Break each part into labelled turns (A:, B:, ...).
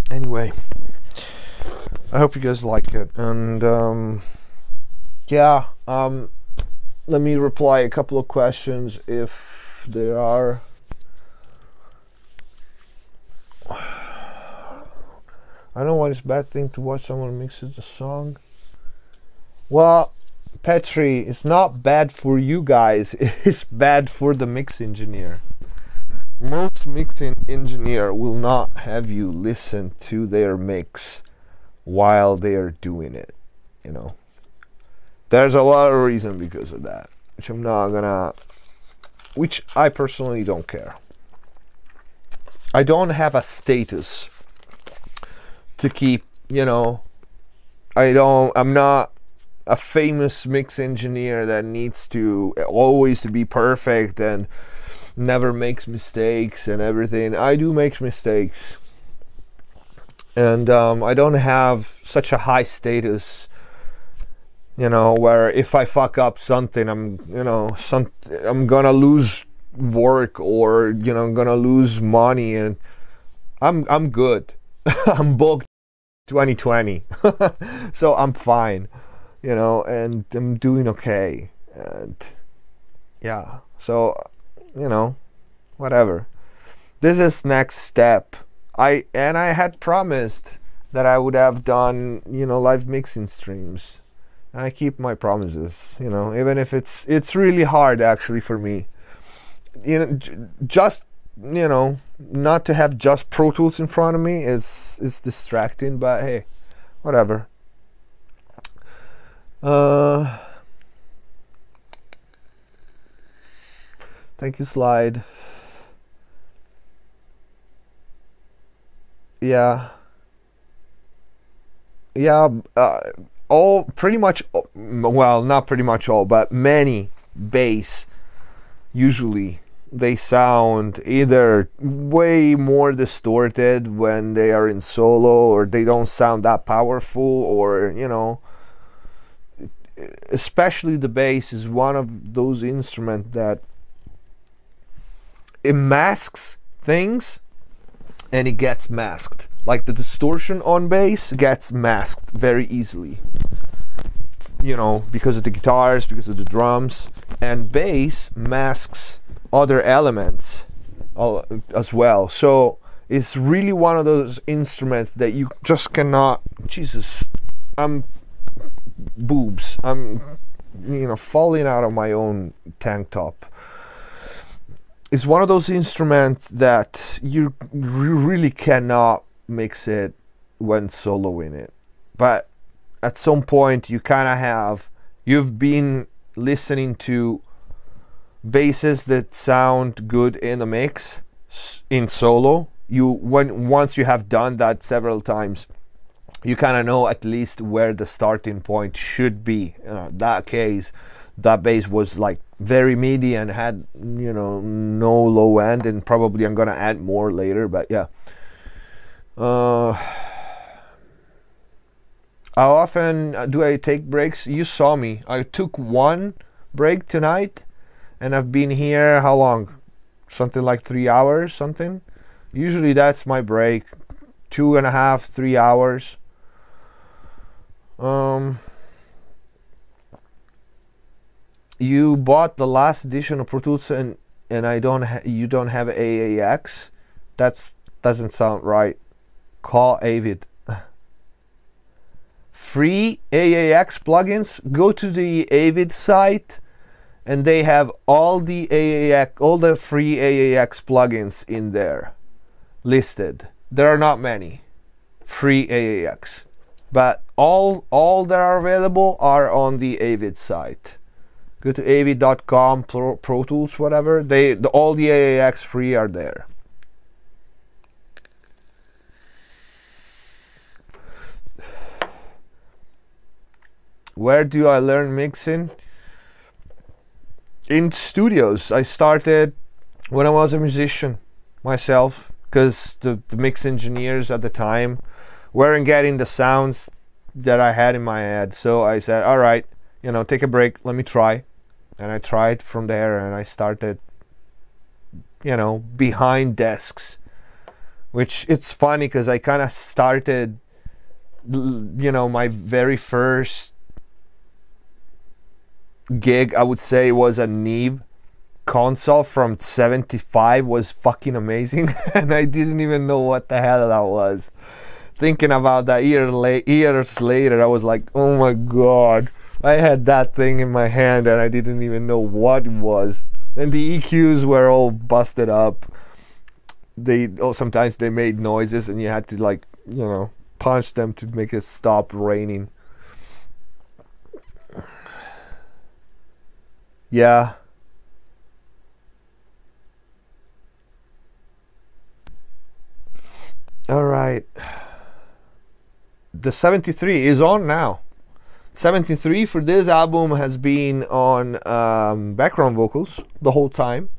A: Anyway, I hope you guys like it, and yeah, let me reply a couple of questions if there are. I don't know what is a bad thing to watch someone mixes a song. Well, Petri, it's not bad for you guys, it's bad for the mix engineer. Most mixing engineer will not have you listen to their mix while they are doing it, you know. There's a lot of reason because of that, which I personally don't care. I don't have a status to keep, you know. I'm not a famous mix engineer that needs to always to be perfect and never makes mistakes and everything. I do make mistakes, and I don't have such a high status, you know, where if I fuck up something, I'm gonna lose work, or you know, I'm gonna lose money, and I'm good. I'm booked 2020, so I'm fine, you know, and I'm doing okay, and yeah, so you know, whatever. This is next step. I had promised that I would have done, you know, live mixing streams. And I keep my promises, you know, even if it's really hard actually for me. You know, just, you know, not to have just Pro Tools in front of me is distracting, but hey, whatever. Thank you, Slide. Yeah. Yeah, all pretty much, well, not pretty much all, but many bass, usually they sound either way more distorted when they are in solo, or they don't sound that powerful, or you know, especially the bass is one of those instruments that it masks things and it gets masked. Like the distortion on bass gets masked very easily, you know, because of the guitars, because of the drums, and bass masks other elements as well. So it's really one of those instruments that you just cannot. Jesus, I'm boobs. I'm, you know, falling out of my own tank top. It's one of those instruments that you really cannot mix it when soloing it, but at some point you kind of have. You've been listening to basses that sound good in the mix in solo. Once you have done that several times, you kind of know at least where the starting point should be. That case, that bass was like very MIDI and had, you know, no low end, and probably I'm gonna add more later, but yeah. How often do I take breaks? You saw me. I took one break tonight, and I've been here how long? Something like 3 hours, something. Usually that's my break. 2.5, 3 hours. You bought the last edition of Pro Tools, and you don't have AAX. That doesn't sound right. Call Avid. Free AAX plugins. Go to the Avid site, and they have all the free AAX plugins in there listed. There are not many free AAX, but all that are available are on the Avid site. Go to avid.com, Pro Tools, whatever. All the AAX free are there. Where do I learn mixing? In studios. I started when I was a musician myself, because the mix engineers at the time weren't getting the sounds that I had in my head. So I said, all right, you know, take a break, let me try. And I tried from there, and I started, you know, behind desks, which it's funny because I kind of started, you know, my very first gig, I would say, was a Neve console from 75. Was fucking amazing. And I didn't even know what the hell that was. Thinking about that years later, I was like, oh my god, I had that thing in my hand and I didn't even know what it was. And the EQs were all busted up. Sometimes they made noises and you had to, like, you know, punch them to make it stop raining. Yeah. All right. The 73 is on now. 73 for this album has been on background vocals the whole time,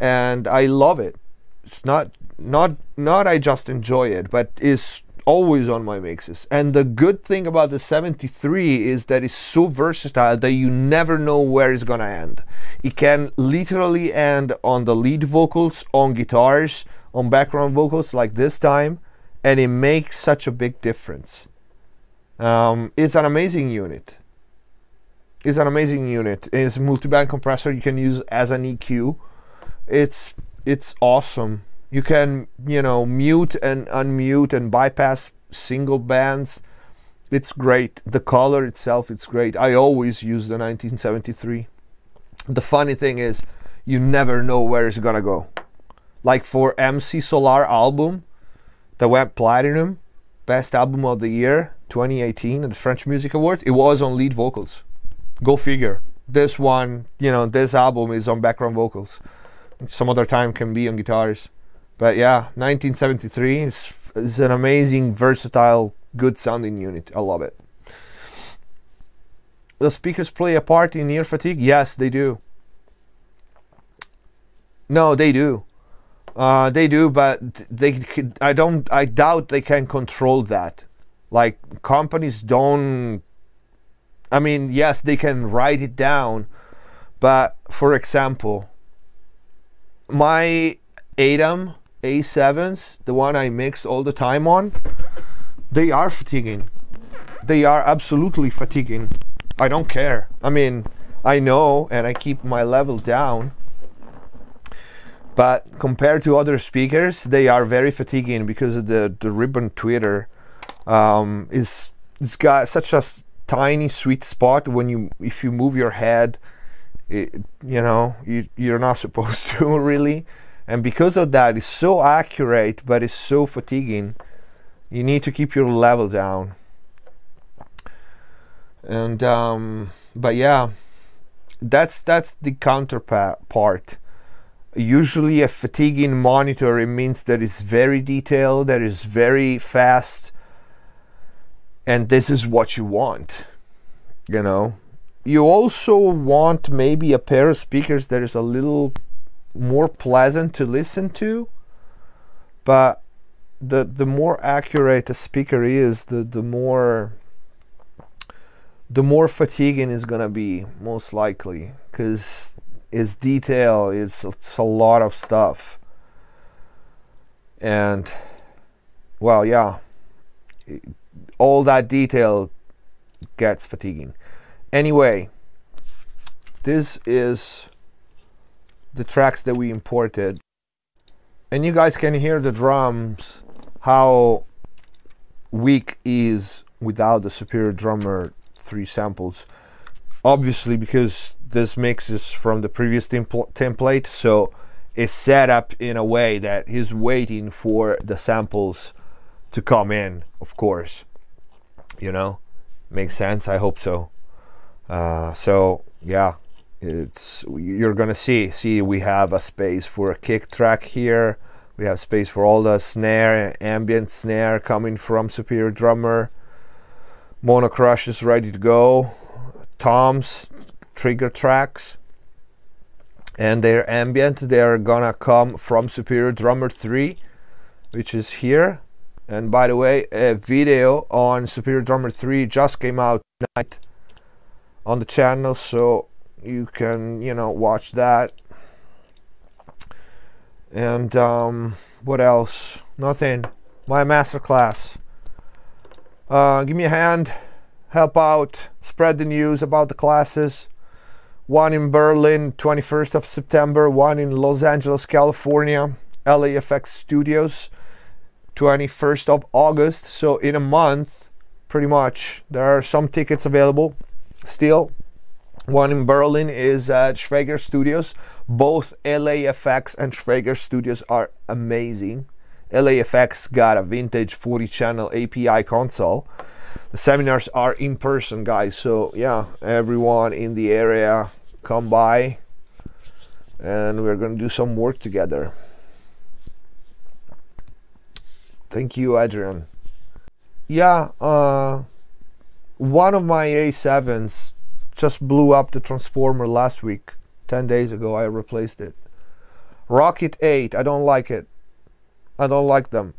A: and I love it. It's not I just enjoy it, but it's always on my mixes. And the good thing about the 73 is that it's so versatile that you never know where it's gonna end. It can literally end on the lead vocals, on guitars, on background vocals like this time, and it makes such a big difference. It's an amazing unit. It's an amazing unit. It's a multi-band compressor you can use as an EQ. It's awesome. You can, you know, mute and unmute and bypass single bands. It's great. The color itself, it's great. I always use the 1973. The funny thing is, you never know where it's gonna go. Like for MC Solar album that went platinum, best album of the year 2018 at the French Music Awards, it was on lead vocals. Go figure. This one, you know, this album is on background vocals. Some other time can be on guitars. But yeah, 1973 is an amazing, versatile, good sounding unit. I love it. The speakers play a part in ear fatigue? Yes, they do. No, they do. They do, but I doubt they can control that. Like, companies don't, I mean, yes, they can write it down, but for example, my ADAM A7s, the one I mix all the time on, they are fatiguing. They are absolutely fatiguing. I don't care. I mean, I know, and I keep my level down, but compared to other speakers, they are very fatiguing because of the ribbon tweeter. It's got such a tiny sweet spot when if you move your head, you know, you're not supposed to really, and because of that, it's so accurate, but it's so fatiguing. You need to keep your level down. And but yeah, that's the counterpart. Usually a fatiguing monitor, it means that it's very detailed, that is very fast, and this is what you want, you know. You also want maybe a pair of speakers that is a little more pleasant to listen to, but the more accurate a speaker is, the more fatiguing is gonna be, most likely, because it's detail, it's a lot of stuff. And well, yeah, all that detail gets fatiguing. Anyway, this is the tracks that we imported, and you guys can hear the drums, how weak is without the Superior Drummer 3 samples. Obviously, because this mix is from the previous template, so it's set up in a way that he's waiting for the samples to come in, of course. You know, makes sense. I hope so. So yeah, you're gonna see we have a space for a kick track here. We have space for all the snare, ambient snare coming from Superior Drummer. Mono Crush is ready to go. Toms, trigger tracks, and their ambient, they're gonna come from Superior Drummer 3, which is here. And by the way, a video on Superior Drummer 3 just came out tonight on the channel, so you can, you know, watch that. And what else? Nothing. My masterclass. Give me a hand. Help out. Spread the news about the classes. One in Berlin, 21st of September. One in Los Angeles, California. LAFX Studios, 21st of August. So in a month, pretty much. There are some tickets available still. One in Berlin is at Schwager Studios. Both LAFX and Schwager Studios are amazing. LAFX got a vintage 40-channel API console. The seminars are in person, guys. So yeah, everyone in the area, come by, and we're gonna do some work together. Thank you, Adrian. Yeah, one of my A7s just blew up the transformer last week. 10 days ago, I replaced it. Rocket 8, I don't like it. I don't like them.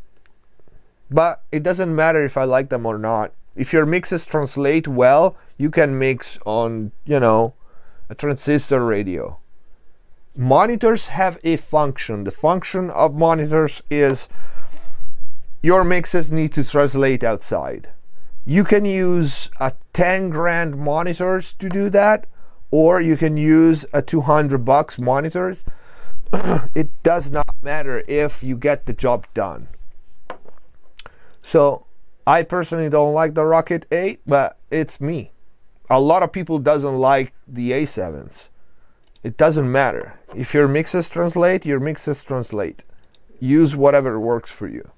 A: But it doesn't matter if I like them or not. If your mixes translate well, you can mix on, you know, a transistor radio. Monitors have a function. The function of monitors is your mixes need to translate outside. You can use a 10 grand monitors to do that, or you can use a $200 monitor. It does not matter if you get the job done. So I personally don't like the Rocket 8, but it's me. A lot of people doesn't like the A7s. It doesn't matter. If your mixes translate, your mixes translate. Use whatever works for you.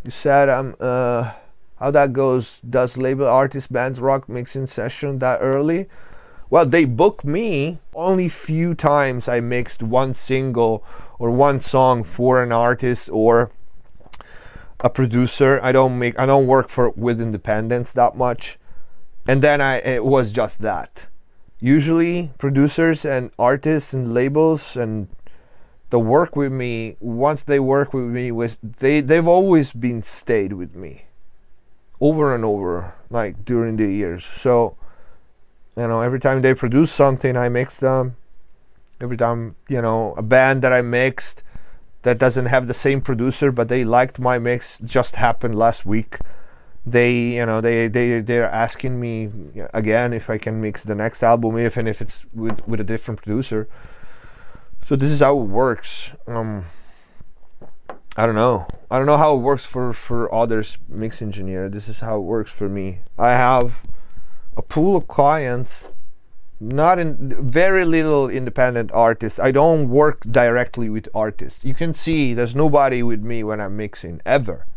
A: You said how that goes. Does label artist bands rock mixing session that early? Well, they book me. Only few times I mixed one single or one song for an artist or a producer. I don't work with independents that much. And then it was just that. Usually producers and artists and labels and the work with me, once they work with me, they've always been stayed with me over and over, like during the years. So, you know, every time they produce something, I mix them. Every time, you know, a band that I mixed that doesn't have the same producer, but they liked my mix, just happened last week. They're asking me again if I can mix the next album, even if it's with a different producer. So this is how it works. I don't know how it works for others, mix engineer. This is how it works for me. I have a pool of clients, not in very little independent artists. I don't work directly with artists. You can see there's nobody with me when I'm mixing, ever.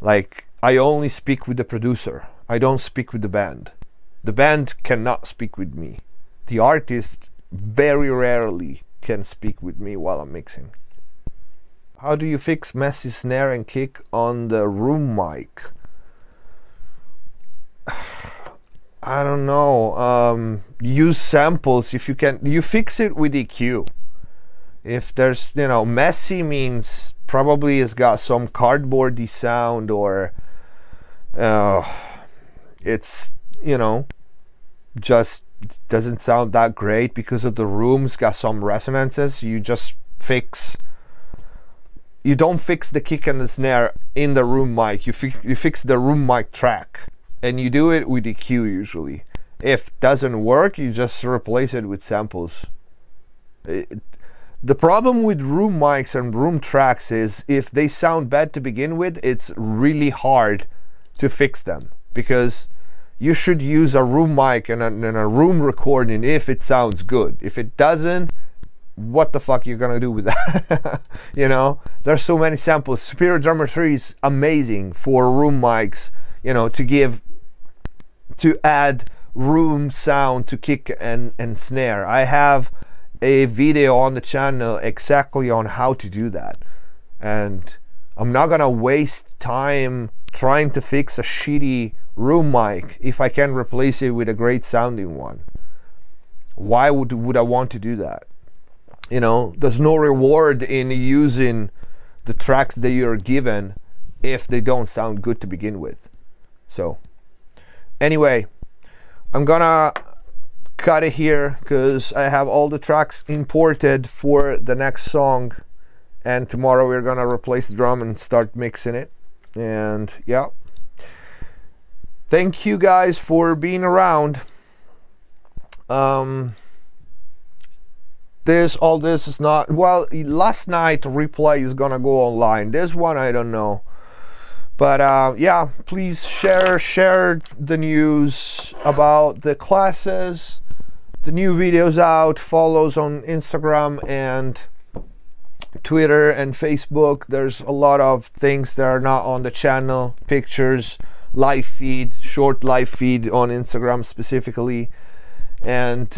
A: Like, I only speak with the producer. I don't speak with the band. The band cannot speak with me. The artist very rarely can speak with me while I'm mixing. How do you fix messy snare and kick on the room mic? I don't know. Use samples if you can. You fix it with EQ. If there's, you know, messy means probably it's got some cardboardy sound, or it's, you know, just doesn't sound that great because of the room's got some resonances. You just fix. You don't fix the kick and the snare in the room mic. You fix the room mic track, and you do it with EQ usually. If it doesn't work, you just replace it with samples. The problem with room mics and room tracks is if they sound bad to begin with, it's really hard to fix them, because you should use a room mic and a room recording if it sounds good. If it doesn't, what the fuck you're gonna do with that? You know, there's so many samples. Superior Drummer 3 is amazing for room mics, you know, to add room sound to kick and snare. I have a video on the channel exactly on how to do that, and I'm not gonna waste time trying to fix a shitty room mic if I can replace it with a great sounding one. Why would I want to do that? You know, there's no reward in using the tracks that you're given if they don't sound good to begin with. So anyway, I'm gonna cut it here because I have all the tracks imported for the next song, and tomorrow we're gonna replace the drum and start mixing it. And yeah, thank you guys for being around. All this is not, well, last night replay is gonna go online. This one I don't know, but yeah, please share the news about the classes, the new videos out, follows on Instagram and Twitter and Facebook. There's a lot of things that are not on the channel, pictures, live feed, short live feed on Instagram specifically. And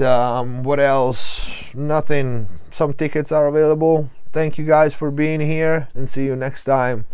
A: what else? Nothing. Some tickets are available. Thank you guys for being here, and see you next time.